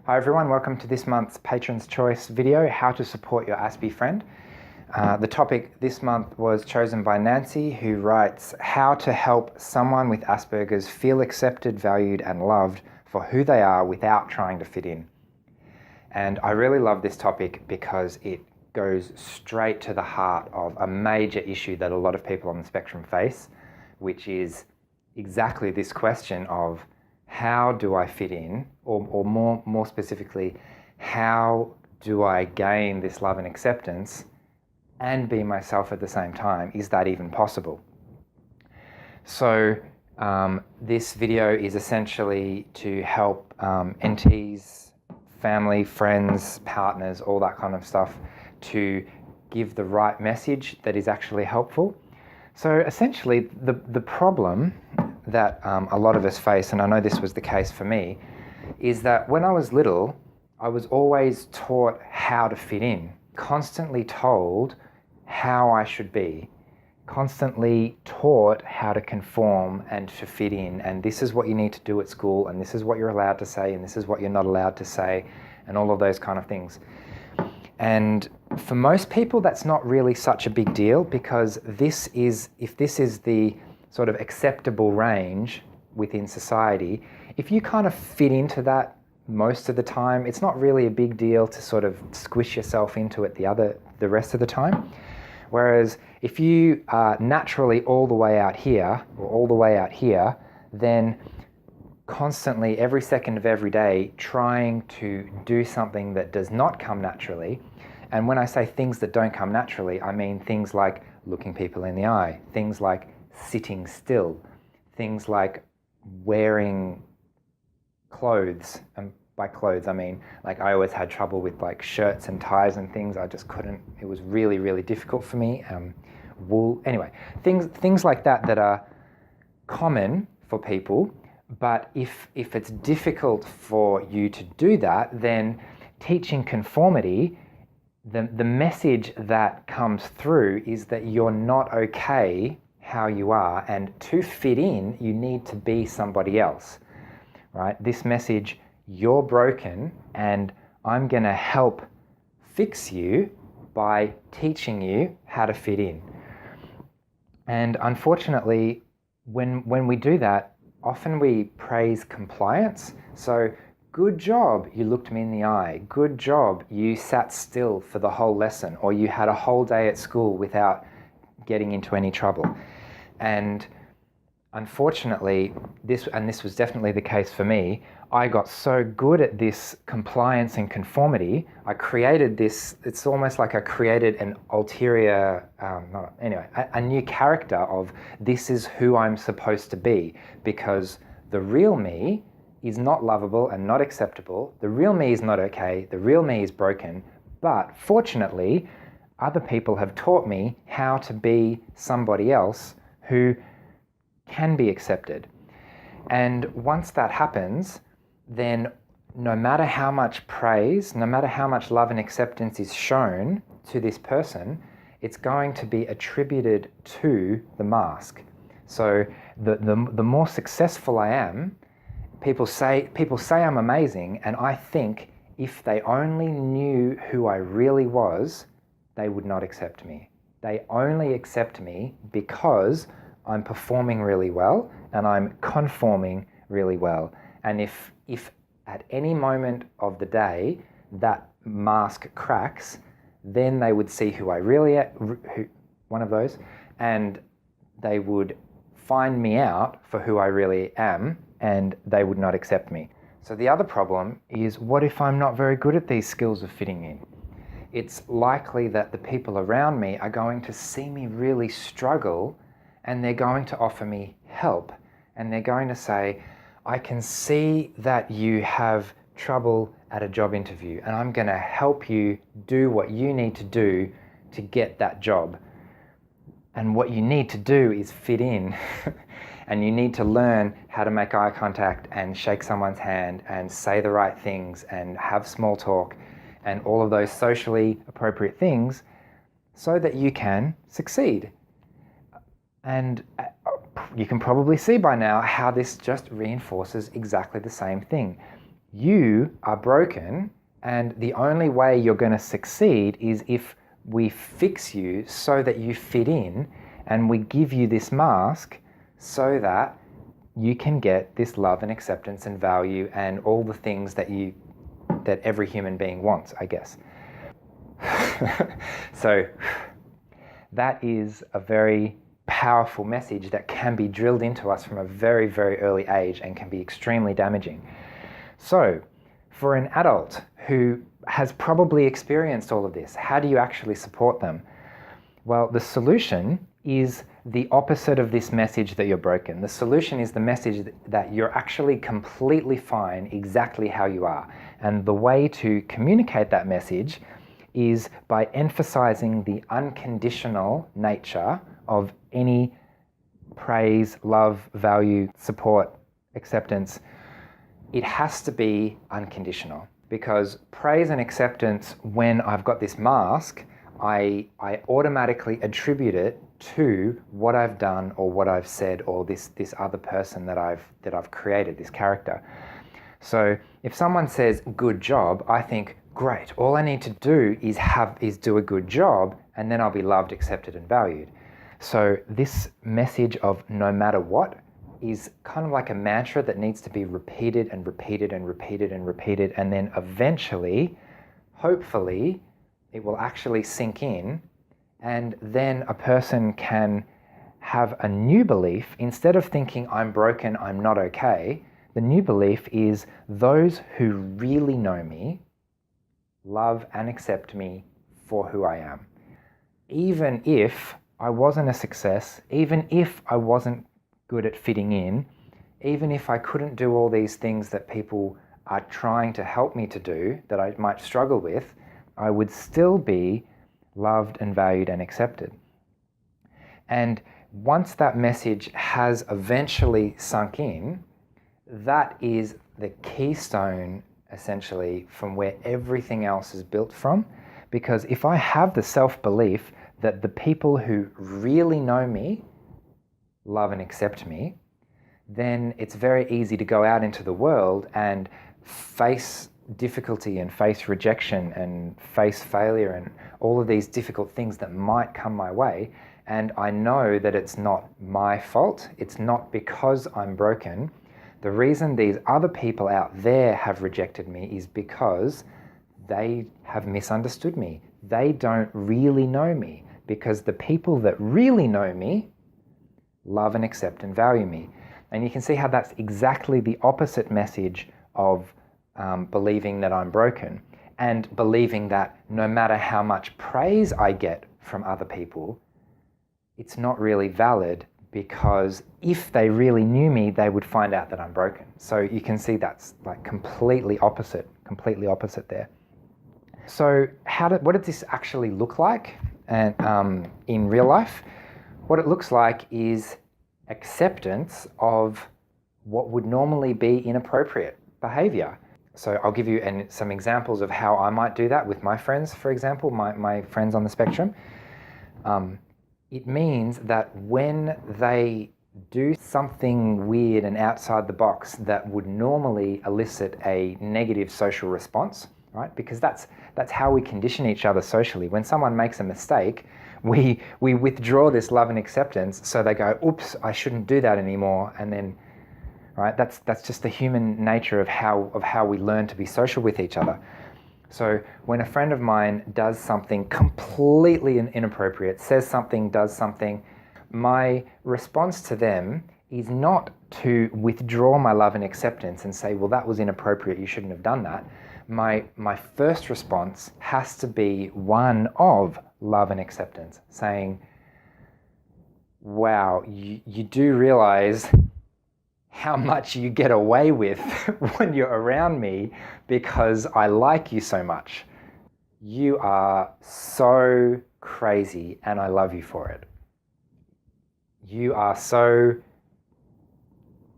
Hi everyone, welcome to this month's Patron's Choice video, how to support your Aspie friend. The topic this month was chosen by Nancy, who writes, how to help someone with Aspergers feel accepted, valued and loved for who they are without trying to fit in. And I really love this topic because it goes straight to the heart of a major issue that a lot of people on the spectrum face, which is exactly this question of how do I fit in, or more specifically, how do I gain this love and acceptance and be myself at the same time? Is that even possible? So this video is essentially to help NTs, family, friends, partners, all that kind of stuff, to give the right message that is actually helpful. So essentially the problem that a lot of us face, and I know this was the case for me, is that when I was little, I was always taught how to fit in, constantly told how I should be, constantly taught how to conform and to fit in, and this is what you need to do at school, and this is what you're allowed to say, and this is what you're not allowed to say, and all of those kind of things. And for most people, that's not really such a big deal, because if this is the sort of acceptable range within society, if you kind of fit into that most of the time, it's not really a big deal to sort of squish yourself into it the rest of the time. Whereas if you are naturally all the way out here, or all the way out here, then constantly, every second of every day, trying to do something that does not come naturally. And when I say things that don't come naturally, I mean things like looking people in the eye, things like sitting still, things like wearing clothes. And by clothes, I mean, like, I always had trouble with like shirts and ties and things. I just couldn't, it was really, really difficult for me. Wool, anyway, things like that are common for people. But if it's difficult for you to do that, then teaching conformity, the message that comes through is that you're not okay how you are, and to fit in, you need to be somebody else, right? This message, you're broken, and I'm gonna help fix you by teaching you how to fit in. And unfortunately, when we do that, often we praise compliance. So, good job, you looked me in the eye. Good job, you sat still for the whole lesson, or you had a whole day at school without getting into any trouble. And unfortunately, this was definitely the case for me, I got so good at this compliance and conformity, I created this, it's almost like I created an ulterior, a new character of this is who I'm supposed to be, because the real me is not lovable and not acceptable. The real me is not okay. The real me is broken. But fortunately, other people have taught me how to be somebody else who can be accepted. And once that happens, then no matter how much praise, no matter how much love and acceptance is shown to this person, it's going to be attributed to the mask. So the more successful I am, people say I'm amazing, and I think if they only knew who I really was, they would not accept me. They only accept me because I'm performing really well and I'm conforming really well. And if at any moment of the day that mask cracks, then they would see who I really am, one of those, and they would find me out for who I really am, and they would not accept me. So the other problem is, what if I'm not very good at these skills of fitting in? It's likely that the people around me are going to see me really struggle, and they're going to offer me help, and they're going to say, I can see that you have trouble at a job interview, and I'm going to help you do what you need to do to get that job. And what you need to do is fit in. And you need to learn how to make eye contact and shake someone's hand and say the right things and have small talk and all of those socially appropriate things so that you can succeed. And you can probably see by now how this just reinforces exactly the same thing. You are broken, and the only way you're going to succeed is if we fix you so that you fit in, and we give you this mask so that you can get this love and acceptance and value and all the things that every human being wants, I guess. So that is a very powerful message that can be drilled into us from a very, very early age and can be extremely damaging. So for an adult who has probably experienced all of this, how do you actually support them? Well, the solution is the opposite of this message that you're broken. The solution is the message that you're actually completely fine exactly how you are. And the way to communicate that message is by emphasizing the unconditional nature of any praise, love, value, support, acceptance. It has to be unconditional, because praise and acceptance, when I've got this mask, I automatically attribute it to what I've done or what I've said or this other person that I've created, this character. So if someone says good job, I think, great, all I need to do is do a good job, and then I'll be loved, accepted, and valued. So this message of no matter what is kind of like a mantra that needs to be repeated and repeated and repeated and repeated, and then eventually, hopefully, it will actually sink in, and then a person can have a new belief. Instead of thinking I'm broken, I'm not okay, the new belief is those who really know me love and accept me for who I am. Even if I wasn't a success, even if I wasn't good at fitting in, even if I couldn't do all these things that people are trying to help me to do, that I might struggle with, I would still be loved and valued and accepted. And once that message has eventually sunk in, that is the keystone, essentially, from where everything else is built from. Because if I have the self-belief that the people who really know me love and accept me, then it's very easy to go out into the world and face difficulty and face rejection and face failure and all of these difficult things that might come my way. And I know that it's not my fault. It's not because I'm broken. The reason these other people out there have rejected me is because they have misunderstood me. They don't really know me, because the people that really know me love and accept and value me. And you can see how that's exactly the opposite message of believing that I'm broken, and believing that no matter how much praise I get from other people, it's not really valid, because if they really knew me, they would find out that I'm broken. So you can see that's like completely opposite there. So what does this actually look like and in real life? What it looks like is acceptance of what would normally be inappropriate behavior. So I'll give you some examples of how I might do that with my friends, for example, my friends on the spectrum. It means that when they do something weird and outside the box that would normally elicit a negative social response, right? Because that's how we condition each other socially. When someone makes a mistake, we withdraw this love and acceptance, so they go, oops, I shouldn't do that anymore, and then, right? That's just the human nature of how we learn to be social with each other. So when a friend of mine does something completely inappropriate, says something, does something, my response to them is not to withdraw my love and acceptance and say, well, that was inappropriate, you shouldn't have done that. My first response has to be one of love and acceptance, saying, wow, you do realize how much you get away with when you're around me because I like you so much. You are so crazy and I love you for it. You are so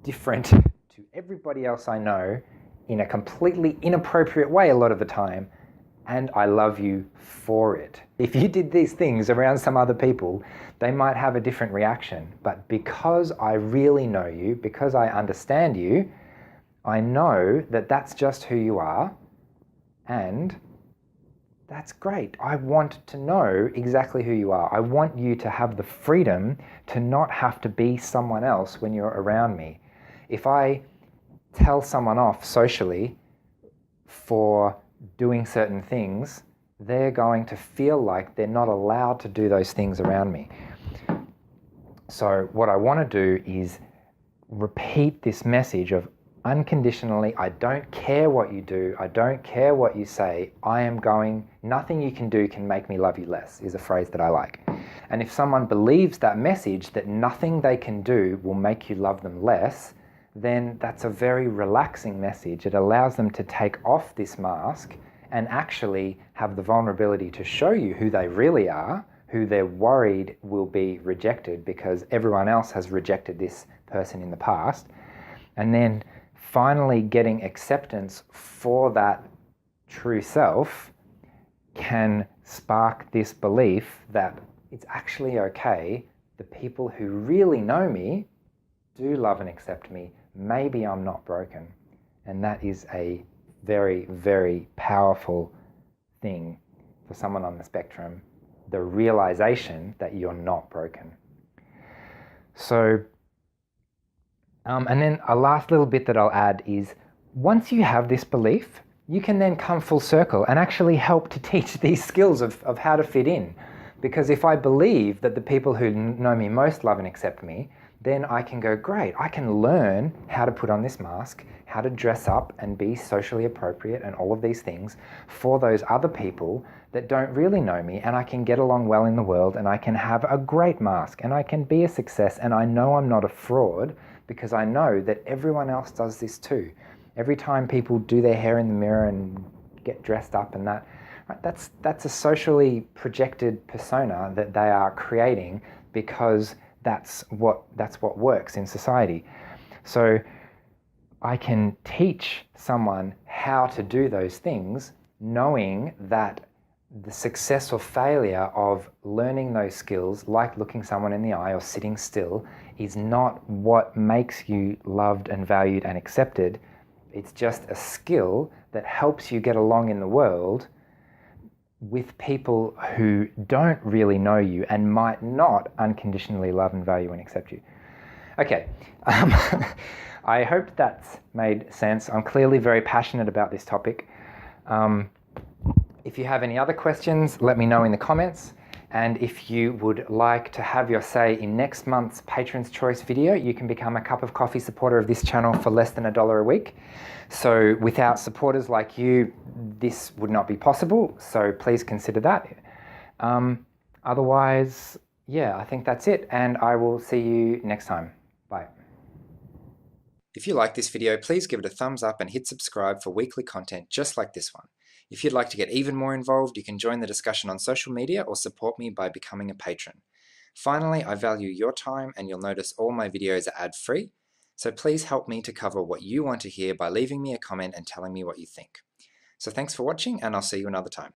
different to everybody else I know in a completely inappropriate way a lot of the time, and I love you for it. If you did these things around some other people, they might have a different reaction. But because I really know you, because I understand you, I know that that's just who you are, and that's great. I want to know exactly who you are. I want you to have the freedom to not have to be someone else when you're around me. If I tell someone off socially for doing certain things, they're going to feel like they're not allowed to do those things around me. So what I want to do is repeat this message of unconditionally, I don't care what you do, I don't care what you say, nothing you can do can make me love you less, is a phrase that I like. And if someone believes that message, that nothing they can do will make you love them less, then that's a very relaxing message. It allows them to take off this mask and actually have the vulnerability to show you who they really are, who they're worried will be rejected because everyone else has rejected this person in the past. And then finally getting acceptance for that true self can spark this belief that it's actually okay. The people who really know me do love and accept me. Maybe I'm not broken. And that is a very, very powerful thing for someone on the spectrum, the realization that you're not broken. So, and then a last little bit that I'll add is, once you have this belief, you can then come full circle and actually help to teach these skills of how to fit in. Because if I believe that the people who know me most love and accept me, then I can go, great, I can learn how to put on this mask, how to dress up and be socially appropriate and all of these things for those other people that don't really know me, and I can get along well in the world, and I can have a great mask, and I can be a success, and I know I'm not a fraud because I know that everyone else does this too. Every time people do their hair in the mirror and get dressed up and that, right, that's a socially projected persona that they are creating because that's what works in society. So I can teach someone how to do those things, knowing that the success or failure of learning those skills, like looking someone in the eye or sitting still, is not what makes you loved and valued and accepted. It's just a skill that helps you get along in the world with people who don't really know you and might not unconditionally love and value and accept you. Okay, I hope that's made sense. I'm clearly very passionate about this topic. If you have any other questions, let me know in the comments. And if you would like to have your say in next month's Patron's Choice video, you can become a cup of coffee supporter of this channel for less than $1 a week. So without supporters like you, this would not be possible. So please consider that. Otherwise, yeah, I think that's it. And I will see you next time. Bye. If you like this video, please give it a thumbs up and hit subscribe for weekly content just like this one. If you'd like to get even more involved, you can join the discussion on social media or support me by becoming a patron. Finally, I value your time, and you'll notice all my videos are ad-free, so please help me to cover what you want to hear by leaving me a comment and telling me what you think. So thanks for watching, and I'll see you another time.